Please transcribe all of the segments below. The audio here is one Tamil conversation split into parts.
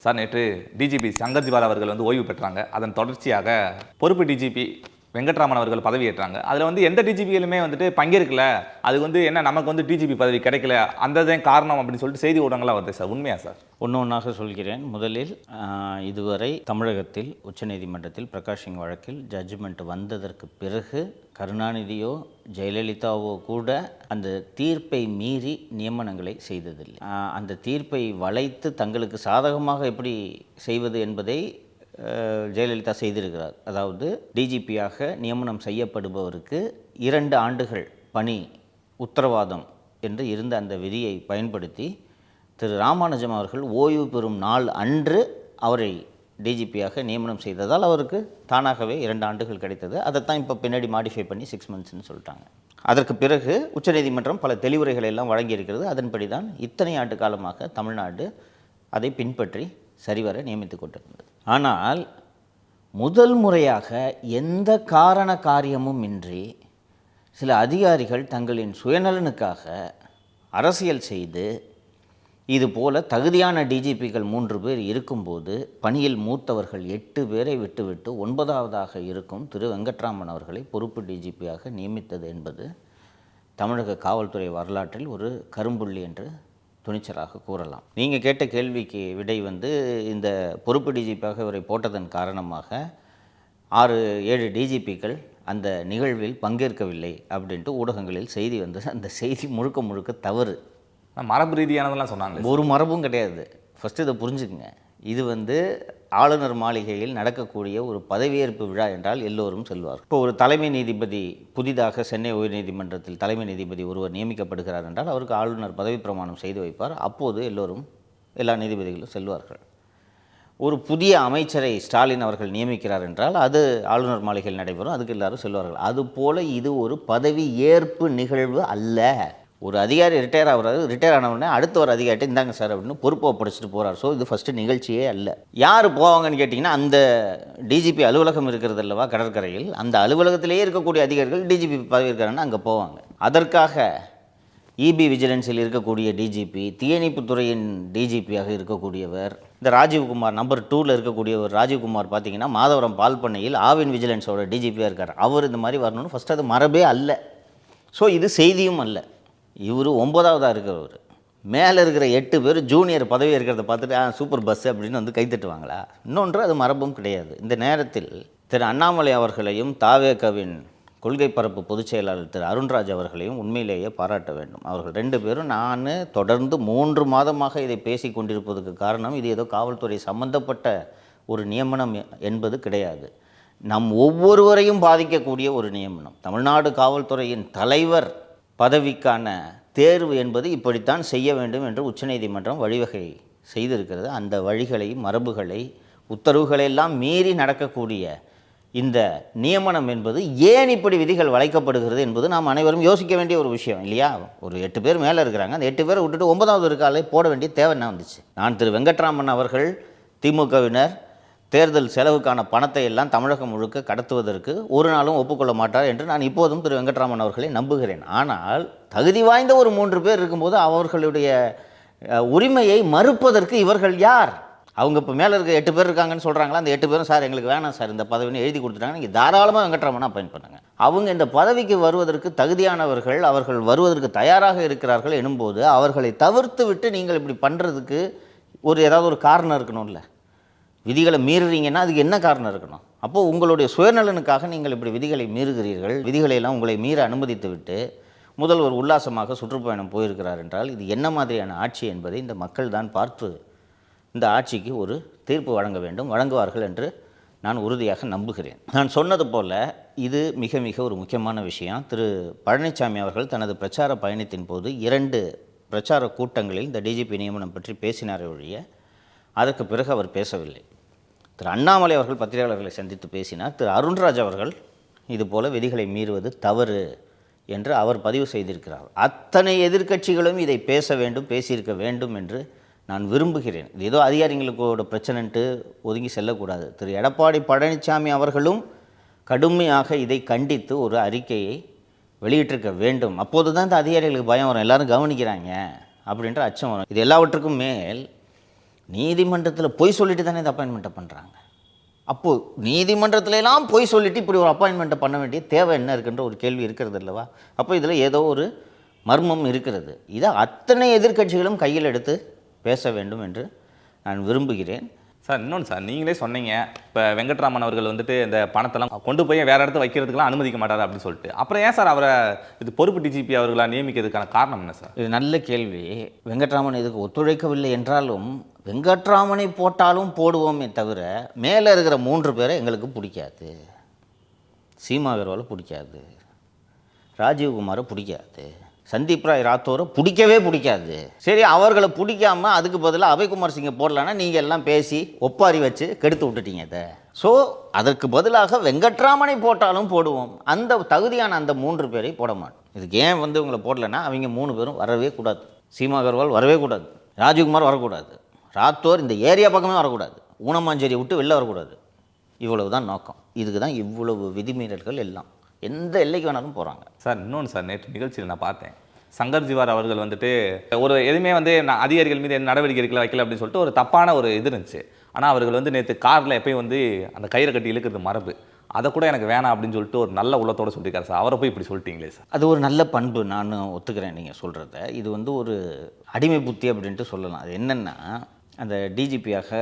சார், நேற்று டிஜிபி சங்கர் ஜிவால் அவர்கள் ஓய்வு பெற்றாங்க. அதன் தொடர்ச்சியாக பொறுப்பு டிஜிபி வெங்கட்ராமன் அவர்கள் பதவியேற்றாங்க. அதில் எந்த டிஜிபிகளுமே பங்கேற்கல. அது என்ன நமக்கு டிஜிபி பதவி கிடைக்கல, அந்த தான் காரணம் அப்படின்னு சொல்லிட்டு செய்தி ஊடகங்களாக வருது சார். உண்மையா சார்? ஒன்றொன்றாக சொல்கிறேன். முதலில் இதுவரை தமிழகத்தில் உச்சநீதிமன்றத்தில் பிரகாஷ் சிங் வழக்கில் ஜட்ஜ்மெண்ட் வந்ததற்கு பிறகு கருணாநிதியோ ஜெயலலிதாவோ கூட அந்த தீர்ப்பை மீறி நியமனங்களை செய்ததில்லை. அந்த தீர்ப்பை வளைத்து தங்களுக்கு சாதகமாக எப்படி செய்வது என்பதை ஜெயலலிதா செய்திருக்கிறார். அதாவது டிஜிபியாக நியமனம் செய்யப்படுபவருக்கு 2 ஆண்டுகள் பணி உத்தரவாதம் என்று இருந்த அந்த விதியை பயன்படுத்தி திரு ராமானுஜம் அவர்கள் ஓய்வு பெறும் நாள் அன்று அவரை டிஜிபியாக நியமனம் செய்ததால் அவருக்கு தானாகவே 2 ஆண்டுகள் கிடைத்தது. அதைத்தான் இப்போ பின்னாடி மாடிஃபை பண்ணி 6 மந்த்ஸ்ன்னு சொல்லிட்டாங்க. அதற்கு பிறகு உச்சநீதிமன்றம் பல தெளிவுரைகளை எல்லாம் வழங்கியிருக்கிறது. அதன்படி தான் இத்தனை ஆண்டு காலமாக தமிழ்நாடு அதை பின்பற்றி சரிவர நியமித்து கொண்டிருந்தது. ஆனால் முதல் முறையாக எந்த காரண காரியமும் இன்றி சில அதிகாரிகள் தங்களின் சுயநலனுக்காக அரசியல் செய்து இதுபோல தகுதியான டிஜிபிகள் 3 பேர் இருக்கும்போது பணியில் மூத்தவர்கள் 8 பேரை விட்டுவிட்டு 9வதாக இருக்கும் திரு வெங்கட்ராமன் அவர்களை பொறுப்பு டிஜிபியாக நியமித்தது என்பது தமிழக காவல்துறை வரலாற்றில் ஒரு கரும்புள்ளி என்று துணிச்சலாக கூறலாம். நீங்கள் கேட்ட கேள்விக்கு விடை இந்த பொறுப்பு டிஜிபியாக இவரை போட்டதன் காரணமாக 6-7 டிஜிபிக்கள் அந்த நிகழ்வில் பங்கேற்கவில்லை அப்படின்ட்டு ஊடகங்களில் செய்தி அந்த செய்தி முழுக்க முழுக்க தவறு. மரபு ரீதியானதெல்லாம் சொன்னாங்க. ஒரு மரபும் கிடையாது. ஃபஸ்ட்டு இதை புரிஞ்சுக்குங்க. இது ஆளுநர் மாளிகையில் நடக்கக்கூடிய ஒரு பதவியேற்பு விழா என்றால் எல்லோரும் செல்வார். இப்போ ஒரு தலைமை நீதிபதி புதிதாக சென்னை உயர்நீதிமன்றத்தில் தலைமை நீதிபதி ஒருவர் நியமிக்கப்படுகிறார் என்றால் அவருக்கு ஆளுநர் பதவி பிரமாணம் செய்து வைப்பார். அப்போது எல்லா நீதிபதிகளும் செல்வார்கள். ஒரு புதிய அமைச்சரை ஸ்டாலின் அவர்கள் நியமிக்கிறார் என்றால் அது ஆளுநர் மாளிகையில் நடைபெறும். அதுக்கு எல்லாரும் செல்வார்கள். அதுபோல் இது ஒரு பதவி ஏற்பு நிகழ்வு அல்ல. ஒரு அதிகாரி ரிட்டையர் ஆனவுடனே அடுத்த ஒரு அதிகாரிட்ட இந்தாங்க சார் அப்படின்னு பொறுப்பை படிச்சுட்டு போகிறார். ஸோ இது ஃபஸ்ட்டு நிகழ்ச்சியே அல்ல. யார் போவாங்கன்னு கேட்டிங்கன்னா, அந்த டிஜிபி அலுவலகம் இருக்கிறது அல்லவா கடற்கரையில், அந்த அலுவலகத்திலேயே இருக்கக்கூடிய அதிகாரிகள் டிஜிபி பதவி இருக்காருன்னு அங்கே போவாங்க. அதற்காக இபி விஜிலன்ஸில் இருக்கக்கூடிய டிஜிபி, தீயணைப்புத்துறையின் டிஜிபியாக இருக்கக்கூடியவர், இந்த ராஜீவ்குமார் நம்பர் 2ல் இருக்கக்கூடியவர் ராஜீவ்குமார் பார்த்திங்கன்னா மாதவரம் பால் பண்ணையில் ஆவின் விஜிலன்ஸோட டிஜிபியாக இருக்கார். அவர் இந்த மாதிரி வரணும்னு ஃபஸ்ட்டு அது மரபே அல்ல. ஸோ இது செய்தியும் அல்ல. இவர் 9வதாக இருக்கிறவர். மேலே இருக்கிற 8 பேர் ஜூனியர் பதவி இருக்கிறத பார்த்துட்டு சூப்பர் பஸ் அப்படின்னு கைத்தட்டுவாங்களா? இன்னொன்று அது மரபும் கிடையாது. இந்த நேரத்தில் திரு அண்ணாமலை அவர்களையும் தாவேகவின் கொள்கை பரப்பு பொதுச் செயலாளர் திரு அருண்ராஜ் அவர்களையும் உண்மையிலேயே பாராட்ட வேண்டும். அவர்கள் 2 பேரும் நான் தொடர்ந்து 3 மாதமாக இதை பேசி கொண்டிருப்பதற்கு காரணம் இது ஏதோ காவல்துறை சம்பந்தப்பட்ட ஒரு நியமனம் என்பது கிடையாது. நம் ஒவ்வொருவரையும் பாதிக்கக்கூடிய ஒரு நியமனம். தமிழ்நாடு காவல்துறையின் தலைவர் பதவிக்கான தேர்வு என்பது இப்படித்தான் செய்ய வேண்டும் என்று உச்சநீதிமன்றம் வழிவகை செய்திருக்கிறது. அந்த வழிகளை, மரபுகளை, உத்தரவுகளெல்லாம் மீறி நடக்கக்கூடிய இந்த நியமனம் என்பது ஏன் இப்படி விதிகள் வளைக்கப்படுகிறது என்பது நாம் அனைவரும் யோசிக்க வேண்டிய ஒரு விஷயம் இல்லையா? ஒரு 8 பேர் மேலே இருக்கிறாங்க. அந்த 8 பேரை விட்டுட்டு 9வது இருக்காலே போட வேண்டிய தேவை என்ன வந்துச்சு? நான் திரு வெங்கட்ராமன் அவர்கள் திமுகவினர் தேர்தல் செலவுக்கான பணத்தை எல்லாம் தமிழகம் முழுக்க கடத்துவதற்கு ஒரு நாளும் ஒப்புக்கொள்ள மாட்டார் என்று நான் இப்போதும் திரு வெங்கட்ராமன் அவர்களை நம்புகிறேன். ஆனால் தகுதி வாய்ந்த ஒரு 3 பேர் இருக்கும்போது அவர்களுடைய உரிமையை மறுப்பதற்கு இவர்கள் யார்? அவங்க இப்போ மேலே இருக்க 8 பேர் இருக்காங்கன்னு சொல்கிறாங்களா? அந்த 8 பேரும் சார் எங்களுக்கு வேணாம் சார் இந்த பதவின்னு எழுதி கொடுத்துட்டாங்க, நீங்கள் தாராளமாக வெங்கட்ராமனை அப்பாயின்ட் பண்ணுங்க. அவங்க இந்த பதவிக்கு வருவதற்கு தகுதியானவர்கள், அவர்கள் வருவதற்கு தயாராக இருக்கிறார்கள் எனும்போது அவர்களை தவிர்த்து விட்டு நீங்கள் இப்படி பண்ணுறதுக்கு ஏதாவது ஒரு காரணம் இருக்கணும்ல. விதிகளை மீறுறீங்கன்னா அதுக்கு என்ன காரணம் இருக்கணும்? அப்போது உங்களுடைய சுயநலனுக்காக நீங்கள் இப்படி விதிகளை மீறுகிறீர்கள். விதிகளையெல்லாம் உங்களை மீற அனுமதித்து விட்டு முதல்வர் உல்லாசமாக சுற்றுப்பயணம் போயிருக்கிறார் என்றால் இது என்ன மாதிரியான ஆட்சி என்பதை இந்த மக்கள் தான் பார்த்து இந்த ஆட்சிக்கு ஒரு தீர்ப்பு வழங்க வேண்டும், வழங்குவார்கள் என்று நான் உறுதியாக நம்புகிறேன். நான் சொன்னது போல் இது மிக மிக ஒரு முக்கியமான விஷயம். திரு பழனிசாமி அவர்கள் தனது பிரச்சார பயணத்தின் போது 2 பிரச்சார கூட்டங்களில் இந்த டிஜிபி நியமனம் பற்றி பேசினாரே ஒழிய அதற்கு பிறகு அவர் பேசவில்லை. திரு அண்ணாமலை அவர்கள் பத்திரிகையாளர்களை சந்தித்து பேசினார். திரு அருண்ராஜ் அவர்கள் இதுபோல் விதிகளை மீறுவது தவறு என்று அவர் பதிவு செய்திருக்கிறார். அத்தனை எதிர்க்கட்சிகளும் இதை பேச வேண்டும், பேசியிருக்க வேண்டும் என்று நான் விரும்புகிறேன். இது ஏதோ அதிகாரிகளோட பிரச்சனைன்ட்டு ஒதுங்கி செல்லக்கூடாது. திரு எடப்பாடி பழனிசாமி அவர்களும் கடுமையாக இதை கண்டித்து ஒரு அறிக்கையை வெளியிட்டிருக்க வேண்டும். அப்போது தான் இந்த அதிகாரிகளுக்கு பயம் வரும், எல்லோரும் கவனிக்கிறாங்க அப்படின்ற அச்சம் வரும். இது எல்லாவற்றுக்கும் மேல் நீதிமன்றத்தில் பொய் சொல்லிட்டு தானே இந்த அப்பாயின்மெண்ட்டை பண்ணுறாங்க. அப்போது நீதிமன்றத்திலலாம் பொய் சொல்லிட்டு இப்படி ஒரு அப்பாயின்மெண்ட்டை பண்ண வேண்டிய தேவை என்ன இருக்குன்ற ஒரு கேள்வி இருக்கிறது அல்லவா? அப்போ இதில் ஏதோ ஒரு மர்மம் இருக்கிறது. இதை அத்தனை எதிர்க்கட்சிகளும் கையில் எடுத்து பேச வேண்டும் என்று நான் விரும்புகிறேன். சார் இன்னொன்று சார், நீங்களே சொன்னீங்க இப்போ வெங்கட்ராமன் அவர்கள் வந்துட்டு இந்த பணத்தெல்லாம் கொண்டு போய் வேற இடத்துல வைக்கிறதுக்கெல்லாம் அனுமதிக்க மாட்டார் அப்படின்னு சொல்லிட்டு, அப்புறம் ஏன் சார் அவரை இது பொறுப்பு டிஜிபி அவர்களா நியமிக்கிறதுக்கான காரணம் என்ன சார்? இது நல்ல கேள்வி. வெங்கட்ராமன் இதுக்கு ஒத்துழைக்கவில்லை என்றாலும் வெங்கட்ராமனை போட்டாலும் போடுவோமே தவிர மேலே இருக்கிற 3 பேரை எங்களுக்கு பிடிக்காது. சீமா அகர்வாலை பிடிக்காது, ராஜீவ்குமாரை பிடிக்காது, சந்தீப் ராய் ராத்தோரை பிடிக்கவே பிடிக்காது. சரி, அவர்களை பிடிக்காம அதுக்கு பதிலாக அபய்குமார் சிங்கை போடலான்னா நீங்கள் எல்லாம் பேசி ஒப்பாரி வச்சு கெடுத்து விட்டுட்டீங்க இதை. ஸோ அதற்கு பதிலாக வெங்கட்ராமனை போட்டாலும் போடுவோம், அந்த தகுதியான அந்த 3 பேரை போட மாட்டோம். இதுக்கு ஏன் உங்களை போடலைன்னா அவங்க 3 பேரும் வரவே கூடாது. சீமா அகர்வால் வரவே கூடாது, ராஜீவ்குமார் வரக்கூடாது, ராத்தோர் இந்த ஏரியா பக்கமே வரக்கூடாது, ஊனமாஞ்சேரியை விட்டு வெளில வரக்கூடாது. இவ்வளவு தான் நோக்கம். இதுக்கு தான் இவ்வளவு விதிமீறல்கள் எல்லாம் எந்த எல்லைக்கு வேணாலும் போகிறாங்க. சார் இன்னொன்று சார், நேற்று நிகழ்ச்சியில் நான் பார்த்தேன் சங்கர் ஜிவார் அவர்கள் வந்துட்டு ஒரு எதுவுமே நான் அதிகாரிகள் மீது நடவடிக்கை எடுக்கல வைக்கல அப்படின்னு சொல்லிட்டு ஒரு தப்பான ஒரு இது இருந்துச்சு. ஆனால் அவர்கள் நேற்று காரில் எப்பயும் அந்த கயிறை கட்டி இழுக்கிறது மரபு, அதை கூட எனக்கு வேணாம் அப்படின்னு சொல்லிட்டு ஒரு நல்ல உள்ளத்தோடு சொல்லியிருக்காரு சார். அவரை போய் இப்படி சொல்லிட்டீங்களே சார். அது ஒரு நல்ல பண்பு, நான் ஒத்துக்கிறேன் நீங்கள் சொல்கிறத. இது ஒரு அடிமை புத்தி அப்படின்ட்டு சொல்லலாம். அது என்னென்னா, அந்த டிஜிபியாக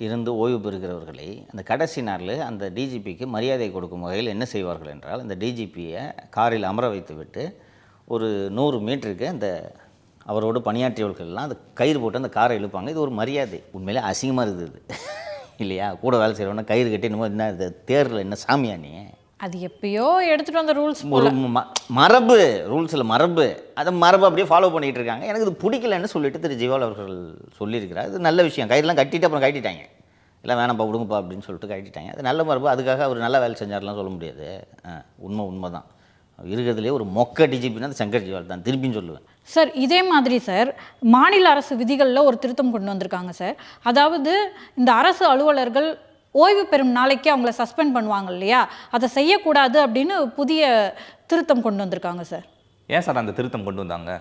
இருந்து ஓய்வு பெறுகிறவர்களை அந்த கடைசி நாளில் அந்த டிஜிபிக்கு மரியாதை கொடுக்கும் வகையில் என்ன செய்வார்கள் என்றால், அந்த டிஜிபியை காரில் அமர வைத்து விட்டு ஒரு 100 மீட்டருக்கு அந்த அவரோடு பணியாற்றியவர்கள்லாம் அந்த கயிறு போட்டு அந்த காரை இழுப்பாங்க. இது ஒரு மரியாதை. உண்மையிலே அசிங்கமாக இருக்குது இல்லையா? கூட வேலை செய்கிறவனா கயிறு கட்டி என்னமோ என்ன இது தேரில் என்ன சாமியா நீ? அது எப்பயோ எடுத்துகிட்டு வந்த ரூல்ஸ், ஒரு மரபு, ரூல்ஸில் மரபு, அதை மரபு அப்படியே ஃபாலோ பண்ணிகிட்டு இருக்காங்க. எனக்கு இது பிடிக்கலன்னு சொல்லிட்டு திரு ஜிவால் அவர்கள் சொல்லியிருக்கிறார். இது நல்ல விஷயம். கயிறுலாம் கட்டிட்டு அப்புறம் கட்டிட்டாங்க, இல்லை வேணாம்ப்பா விடுங்கப்பா அப்படின்னு சொல்லிட்டு கட்டிட்டாங்க. அது நல்ல மரபு. அதுக்காக அவர் நல்ல வேலை செஞ்சார்லாம் சொல்ல முடியாது. உண்மை தான். இருக்கிறதுலே ஒரு மொக்க டிஜிபின்னா அது சங்கர் ஜிவால் தான், திருப்பின்னு சொல்லுவேன். சார் இதே மாதிரி சார் மாநில அரசு விதிகளில் ஒரு திருத்தம் கொண்டு வந்திருக்காங்க சார். அதாவது இந்த அரசு அலுவலர்கள் ஓய்வு பெறும் நாளைக்கு அவங்கள சஸ்பெண்ட் பண்ணுவாங்க இல்லையா, அதை செய்யக்கூடாது அப்படின்னு புதிய திருத்தம் கொண்டு வந்திருக்காங்க சார். ஏன் சார் அந்த திருத்தம் கொண்டு வந்தாங்க?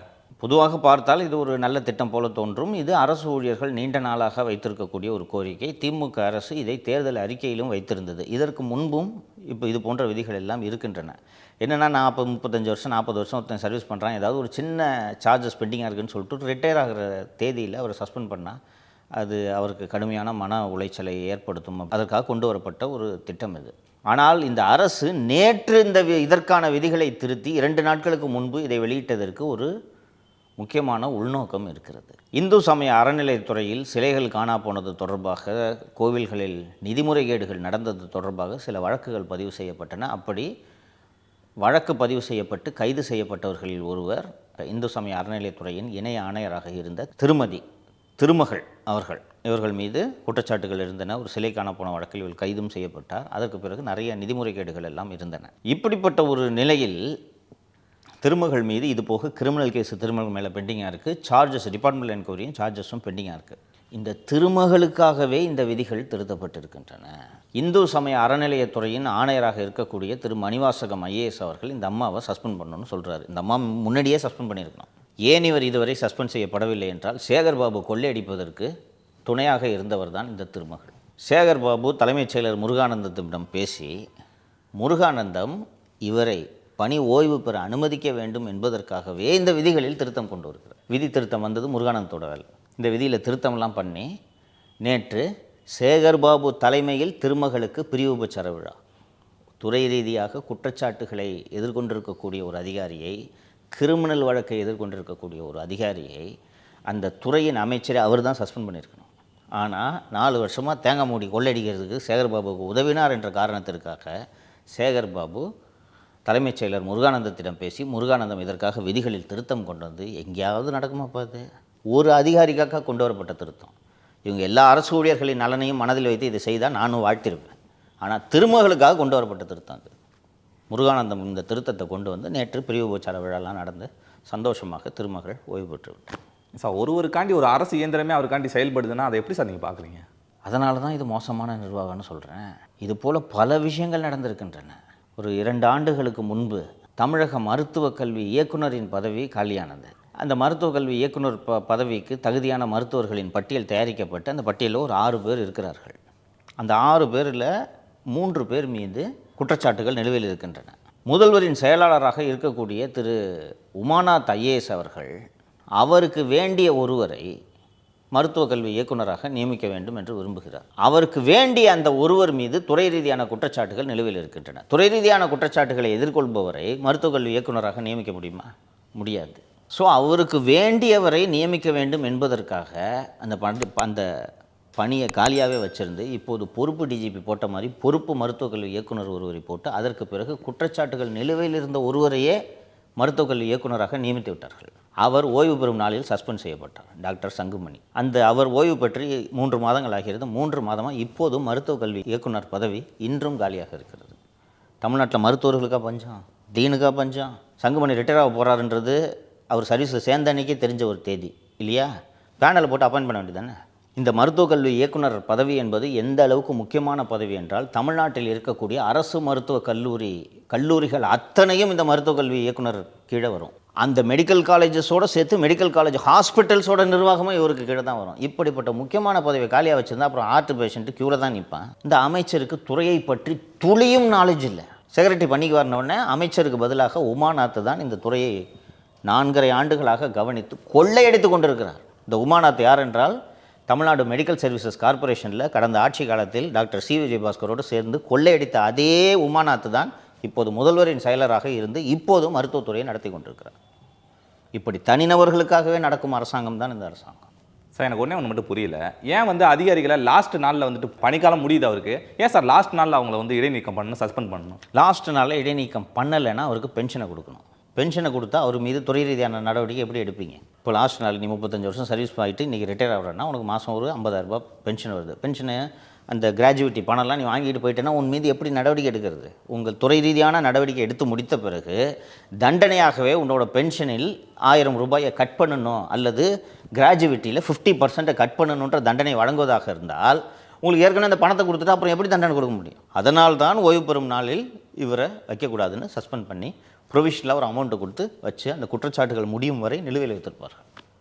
பொதுவாக பார்த்தால் இது ஒரு நல்ல திட்டம் போல தோன்றும். இது அரசு ஊழியர்கள் நீண்ட நாளாக வைத்திருக்கக்கூடிய ஒரு கோரிக்கை. திமுக அரசு இதை தேர்தல் அறிக்கையிலும் வைத்திருந்தது. இதற்கு முன்பும் இப்போ இது போன்ற விதிகள் எல்லாம் இருக்கின்றன. என்னென்னா, 35 வருஷம் 40 வருஷம் ஒருத்தன் சர்வீஸ் பண்ணுறான், ஏதாவது ஒரு சின்ன சார்ஜஸ் பெண்டிங்காக இருக்குன்னு சொல்லிட்டு ரிட்டையர் ஆகிற தேதியில் அவரை சஸ்பெண்ட் பண்ணால் அது அவருக்கு கடுமையான மன உளைச்சலை ஏற்படுத்தும். அதற்காக கொண்டு வரப்பட்ட ஒரு திட்டம் இது. ஆனால் இந்த அரசு நேற்று இதற்கான விதிகளை திருத்தி 2 நாட்களுக்கு முன்பு இதை வெளியிட்டதற்கு ஒரு முக்கியமான உள்நோக்கம் இருக்கிறது. இந்து சமய அறநிலைத்துறையில் சிலைகள் காணா போனது தொடர்பாக, கோவில்களில் நிதி முறைகேடுகள் நடந்தது தொடர்பாக சில வழக்குகள் பதிவு செய்யப்பட்டன. அப்படி வழக்கு பதிவு செய்யப்பட்டு கைது செய்யப்பட்டவர்களில் ஒருவர் இந்து சமய அறநிலைத்துறையின் இணை ஆணையராக இருந்த திருமகள் அவர்கள். இவர்கள் மீது குற்றச்சாட்டுகள் இருந்தன. ஒரு சிலை காணப்போன வழக்கில் இவர்கள் கைதும் செய்யப்பட்டார். அதற்கு பிறகு நிறைய நிதி முறைகேடுகள் எல்லாம் இருந்தன. இப்படிப்பட்ட ஒரு நிலையில் திருமகள் மீது இது போக கிரிமினல் கேஸ் திருமகள் மேலே பெண்டிங்காக இருக்குது. சார்ஜஸ், டிபார்ட்மெண்டல் என்கொயரியும் சார்ஜஸும் பெண்டிங்காக இருக்குது. இந்த திருமகளுக்காகவே இந்த விதிகள் திருத்தப்பட்டிருக்கின்றன. இந்து சமய அறநிலையத்துறையின் ஆணையராக இருக்கக்கூடிய திரு மணிவாசகம் ஐஏஎஸ் அவர்கள் இந்த அம்மாவை சஸ்பெண்ட் பண்ணணும்னு சொல்கிறாரு. இந்த அம்மா முன்னாடியே சஸ்பெண்ட் பண்ணியிருக்கணும். ஏன் இவர் இதுவரை சஸ்பெண்ட் செய்யப்படவில்லை என்றால், சேகர்பாபு கொள்ளையடிப்பதற்கு துணையாக இருந்தவர் தான் இந்த திருமகள். சேகர்பாபு தலைமைச் செயலர் முருகானந்தத்திடம் பேசி முருகானந்தம் இவரை பணி ஓய்வு பெற அனுமதிக்க வேண்டும் என்பதற்காகவே இந்த விதிகளில் திருத்தம் கொண்டு வருகிறார். விதி திருத்தம் வந்தது முருகானந்தத்தோட வேலை. இந்த விதியில் திருத்தம்லாம் பண்ணி நேற்று சேகர்பாபு தலைமையில் திருமகளுக்கு பிரிவு உபச்சார விழா. துறை ரீதியாக குற்றச்சாட்டுகளை எதிர்கொண்டிருக்கக்கூடிய ஒரு அதிகாரியை, கிரிமினல் வழக்கை எதிர்கொண்டிருக்கக்கூடிய ஒரு அதிகாரியை அந்த துறையின் அமைச்சரை அவர் தான் சஸ்பெண்ட் பண்ணியிருக்கணும். ஆனால் 4 வருஷமாக தேங்காய் மூடி கொள்ளடிக்கிறதுக்கு சேகர்பாபுவுக்கு உதவினார் என்ற காரணத்திற்காக சேகர்பாபு தலைமைச் செயலர் முருகானந்தத்திடம் பேசி முருகானந்தம் இதற்காக விதிகளில் திருத்தம் கொண்டு வந்து எங்கேயாவது நடக்குமா பார்த்து? ஒரு அதிகாரிக்காக கொண்டு வரப்பட்ட திருத்தம். இவங்க எல்லா அரசு ஊழியர்களின் நலனையும் மனதில் வைத்து இதை செய்தால் நானும் வாழ்த்திருப்பேன். ஆனால் திருமகளுக்காக கொண்டு வரப்பட்ட திருத்தம் அது. முருகானந்தம் இந்த திருத்தத்தை கொண்டு வந்து நேற்று பிரிவு உபச்சார விழாலாம் நடந்து சந்தோஷமாக திருமகள் ஓய்வு பெற்று விட்டார். சார் ஒருவருக்காண்டி ஒரு அரசு இயந்திரமே அவருக்காண்டி செயல்படுதுன்னா அதை எப்படி சார் நீங்கள் பார்க்குறீங்க? அதனால தான் இது மோசமான நிர்வாகம்னு சொல்கிறேன். இது போல் பல விஷயங்கள் நடந்திருக்கின்றன. ஒரு 2 ஆண்டுகளுக்கு முன்பு தமிழக மருத்துவக் கல்வி இயக்குனரின் பதவி காலியானது. அந்த மருத்துவக் கல்வி இயக்குனர் பதவிக்கு தகுதியான மருத்துவர்களின் பட்டியல் தயாரிக்கப்பட்டு அந்த பட்டியலில் ஒரு 6 பேர் இருக்கிறார்கள். அந்த 6 பேரில் 3 பேர் மீது குற்றச்சாட்டுகள் நிலுவையில் இருக்கின்றன. முதல்வரின் செயலாளராக இருக்கக்கூடிய திரு உமாநாத் ஐஏஎஸ் அவர்கள் அவருக்கு வேண்டிய ஒருவரை மருத்துவக் கல்வி இயக்குனராக நியமிக்க வேண்டும் என்று விரும்புகிறார். அவருக்கு வேண்டிய அந்த ஒருவர் மீது துறை ரீதியான குற்றச்சாட்டுகள் நிலுவையில் இருக்கின்றன. துறை ரீதியான குற்றச்சாட்டுகளை எதிர்கொள்பவரை மருத்துவக் கல்வி இயக்குனராக நியமிக்க முடியுமா? முடியாது. ஸோ அவருக்கு வேண்டியவரை நியமிக்க வேண்டும் என்பதற்காக அந்த பணியை காலியாகவே வச்சிருந்து இப்போது பொறுப்பு டிஜிபி போட்ட மாதிரி பொறுப்பு மருத்துவக் கல்வி இயக்குனர் ஒருவரை போட்டு அதற்கு பிறகு குற்றச்சாட்டுகள் நிலுவையில் இருந்த ஒருவரையே மருத்துவக் கல்வி இயக்குனராக நியமித்து விட்டார்கள். அவர் ஓய்வு பெறும் நாளில் சஸ்பெண்ட் செய்யப்பட்டார், டாக்டர் சங்குமணி. அவர் ஓய்வு பெற்று 3 மாதங்கள் ஆகிறது. 3 மாதமாக இப்போதும் மருத்துவக் கல்வி இயக்குனர் பதவி இன்றும் காலியாக இருக்கிறது. தமிழ்நாட்டில் மருத்துவர்களுக்காக பஞ்சம், டீனுக்காக பஞ்சம். சங்குமணி ரிட்டையர் ஆக போகிறாருன்றது அவர் சர்வீஸில் சேர்ந்த அன்றைக்கே தெரிஞ்ச ஒரு தேதி இல்லையா? பேனலை போட்டு அப்பாயின்ட் பண்ண வேண்டியதானே. இந்த மருத்துவக் கல்வி இயக்குனர் பதவி என்பது எந்த அளவுக்கு முக்கியமான பதவி என்றால், தமிழ்நாட்டில் இருக்கக்கூடிய அரசு மருத்துவக் கல்லூரிகள் அத்தனையும் இந்த மருத்துவக் கல்வி இயக்குனர் கீழே வரும். அந்த மெடிக்கல் காலேஜஸோடு சேர்த்து மெடிக்கல் காலேஜ் ஹாஸ்பிட்டல்ஸோட நிர்வாகமும் இவருக்கு கீழே தான் வரும். இப்படிப்பட்ட முக்கியமான பதவியை காலியாக வச்சுருந்தா அப்புறம் ஆர்ட் பேஷண்ட்டு க்யூவில் தான் நிற்பான். இந்த அமைச்சருக்கு துறையை பற்றி துளியும் நாலேஜ் இல்லை. செக்ரட்டரி பண்ணிக்கு வரணுடனே அமைச்சருக்கு பதிலாக உமாநாத் தான் இந்த துறையை 4.5 ஆண்டுகளாக கவனித்து கொள்ளையடித்து கொண்டிருக்கிறார். இந்த உமாநாத் யார் என்றால், தமிழ்நாடு மெடிக்கல் சர்வீசஸ் கார்ப்பரேஷனில் கடந்த ஆட்சி காலத்தில் டாக்டர் சி விஜயபாஸ்கரோடு சேர்ந்து கொள்ளையடித்த அதே உமாநாத் தான் இப்போது முதல்வரின் செயலராக இருந்து இப்போதும் மருத்துவத்துறையை நடத்தி கொண்டிருக்கிறார். இப்படி தனிநபர்களுக்காகவே நடக்கும் அரசாங்கம் தான் இந்த அரசாங்கம். சார் எனக்கு ஒன்று மட்டும் புரியல, ஏன் அதிகாரிகளை லாஸ்ட் நாளில் பணிக்காலம் முடியுது அவருக்கு, ஏன் சார் லாஸ்ட் நாளில் அவங்கள இடைநீக்கம் பண்ணணும், சஸ்பெண்ட் பண்ணணும்? லாஸ்ட் நாளில் இடைநீக்கம் பண்ணலைன்னா அவருக்கு பென்ஷனை கொடுக்கணும். பென்ஷனை கொடுத்தா அவர் மீது துறை ரீதியான நடவடிக்கை எப்படி எடுப்பீங்க? இப்போ லாஸ்ட் நாள் நீ 35 வருஷம் சர்வீஸ் ஆகிட்டு இன்றைக்கி ரிட்டையர் ஆகிறன்னா உனக்கு மாதம் ஒரு 50,000 ரூபாய் பென்ஷன் வருது. பென்ஷனை அந்த கிராஜுவிட்டி பணம்லாம் நீ வாங்கிட்டு போயிட்டேன்னா உன் மீது எப்படி நடவடிக்கை எடுக்கிறது? உங்கள் துறை ரீதியான நடவடிக்கை எடுத்து முடித்த பிறகு தண்டனையாகவே உன்னோட பென்ஷனில் 1000 ரூபாயை கட் பண்ணணும் அல்லது கிராஜுவிட்டியில் 50% கட் பண்ணணுன்ற தண்டனை வழங்குவதாக இருந்தால் உங்களுக்கு ஏற்கனவே அந்த பணத்தை கொடுத்துட்டு அப்புறம் எப்படி தண்டனை கொடுக்க முடியும்? அதனால் தான் ஓய்வு பெறும் நாளில் இவரை வைக்கக்கூடாதுன்னு சஸ்பெண்ட் பண்ணி ப்ரொவிஷனலாக ஒரு அமௌண்ட்டை கொடுத்து வச்சு அந்த குற்றச்சாட்டுகள் முடியும் வரை நிலுவையில் வைத்திருப்பார்கள்.